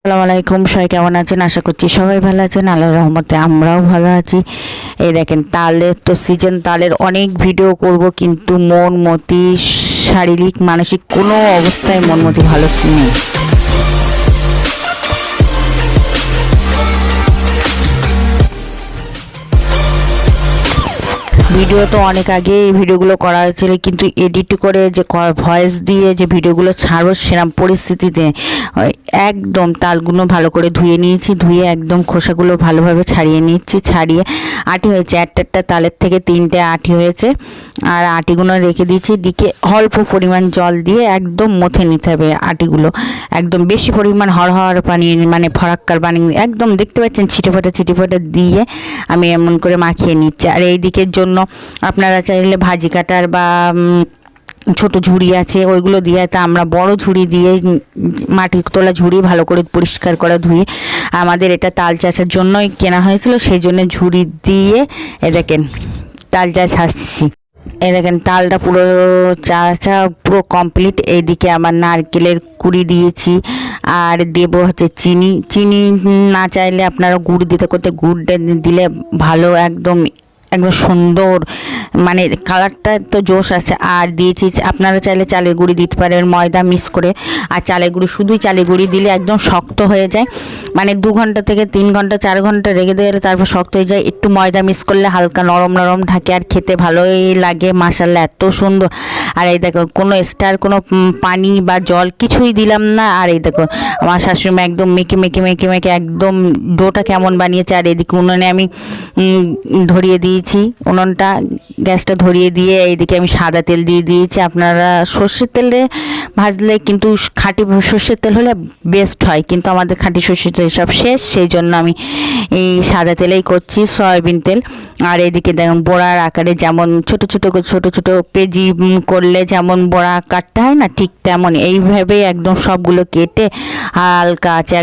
আসসালামু আলাইকুম, সবাই কেমন আছেন? আশা করছি সবাই ভালো আছেন। আল্লাহর রহমতে আমরাও ভালো আছি। এই দেখেন, তালের তো সিজন, তালের অনেক ভিডিও করব, কিন্তু মন মতি শারীরিক মানসিক কোনো অবস্থায় মন মতি ভালো নেই। ভিডিও তো অনেক আগে এই ভিডিওগুলো করা হয়েছিল, কিন্তু এডিট করে যে ভয়েস দিয়ে যে ভিডিওগুলো ছাড়বো সেরকম পরিস্থিতিতে একদম তালগুলো ভালো করে ধুয়ে নিয়েছি, ধুয়ে একদম খোসাগুলো ভালোভাবে ছাড়িয়ে নিচ্ছি। ছাড়িয়ে আটি হয়েছে, একটা তালের থেকে 3টে আটি হয়েছে। আর আটিগুলো রেখে দিয়েছি, দিকে অল্প পরিমাণ জল দিয়ে একদম মথে নিতে হবে আটিগুলো। একদম বেশি পরিমাণ হড়হড় পানি, মানে ফরাক্কার পানি একদম দেখতে পাচ্ছেন ছিটেফোঁটা দিয়ে আমি এমন করে মাখিয়ে নিচ্ছি। আর এই দিকের জন্য আপনারা চাইলে ভাজি কাটার বা ছোট ঝুড়ি আছে ওইগুলো দিয়ে, তা আমরা বড় ঝুড়ি দিয়ে, মাটি তোলা ঝুড়ি ভালো করে পরিষ্কার করা ধুয়ে, আমাদের এটা তাল চাষের জন্যই কেনা হয়েছিল, সেই জন্য ঝুড়ি দিয়ে এ দেখেন তাল চাষ আসছি। এই দেখেন তালটা পুরো চাষা পুরো কমপ্লিট। এইদিকে আমার নারকেলের কুড়ি দিয়েছি, আর দেবো হচ্ছে চিনি না চাইলে আপনারা গুড় দিতে করতে গুড়টা দিলে ভালো, একদম সুন্দর, মানে কালারটা তো জোশ আছে। আর দিয়েছি আপনারা চাইলে চালের গুঁড়ি দিতে পারেন, ময়দা মিক্স করে। আর চালের গুঁড়ি, শুধুই চালের গুঁড়ি দিলে একদম শক্ত হয়ে যায়, মানে 2 ঘন্টা থেকে 3 ঘন্টা 4 ঘন্টা রেখে দিলে তারপর শক্ত হয়ে যায়। একটু ময়দা মিক্স করলে হালকা নরম থাকে, আর খেতে ভালোই লাগে। মাশাআল্লাহ এত সুন্দর। আর এই দেখো, কোনো এক্সট্রা কোনো পানি বা জল কিছুই দিলাম না। আর এই দেখো আমার শাশুড়ি একদম মেখে একদম ডোটা কেমন বানিয়েছে। আর এদিকে উনুনে আমি ধরিয়ে দিয়েছি, উনুনটা গ্যাসটা ধরিয়ে দিয়ে এইদিকে আমি সাদা তেল দিয়ে দিয়েছি। আপনারা সর্ষের তেলে ভাজলে, কিন্তু খাঁটি সর্ষের তেল হলে বেস্ট হয়, কিন্তু আমাদের খাঁটি সর্ষের তেল সব শেষ, সেই জন্য আমি এই সাদা তেলেই করছি, সয়াবিন তেল। আর এইদিকে দেখুন বড়ার আকারে, যেমন ছোট ছোট পেঁজি করলে যেমন বড়া কাটতে হয় না, ঠিক তেমন এইভাবেই একদম সবগুলো কেটে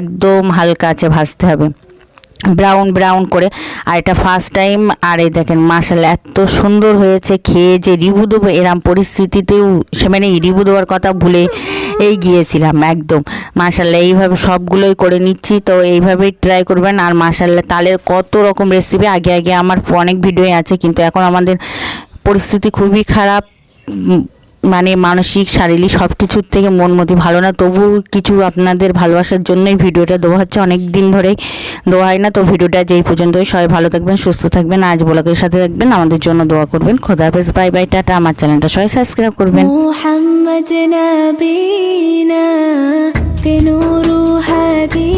একদম হালকা আছে ভাজতে হবে, ব্রাউন করে। আর এটা ফার্স্ট টাইম। আর এই দেখেন মাশাআল্লাহ এত সুন্দর হয়েছে, খেয়ে যে রিভিউ দেবো এরম পরিস্থিতিতেও মানে রিভিউ দেওয়ার কথা ভুলে গিয়েছিলাম একদম। মাশাআল্লাহ এইভাবে সবগুলোই করে নিচ্ছি, তো এইভাবেই ট্রাই করবেন। আর মাশাআল্লাহ তালের কত রকম রেসিপি আগে আমার অনেক ভিডিও আছে, কিন্তু এখন আমাদের পরিস্থিতি খুবই খারাপ, মানে মানসিক শারীরিক সব কিছুর থেকে মন মতি ভালো না। তবু কিছু আপনাদের ভালোবাসার জন্যই ভিডিওটা দেওয়া হচ্ছে, অনেক দিন ধরেই দেওয়া হয় না। তো ভিডিওটা যেই পর্যন্তই, সবাই ভালো থাকবেন, সুস্থ থাকবেন, আজ ব্লগের সাথে থাকবেন, আমাদের জন্য দোয়া করবেন। খোদা হাফেজ, বাই বাই, টাটা। আমার চ্যানেলটা সবাই সাবস্ক্রাইব করবেন। মুহাম্মদ নবীনা বিনুরু হাদি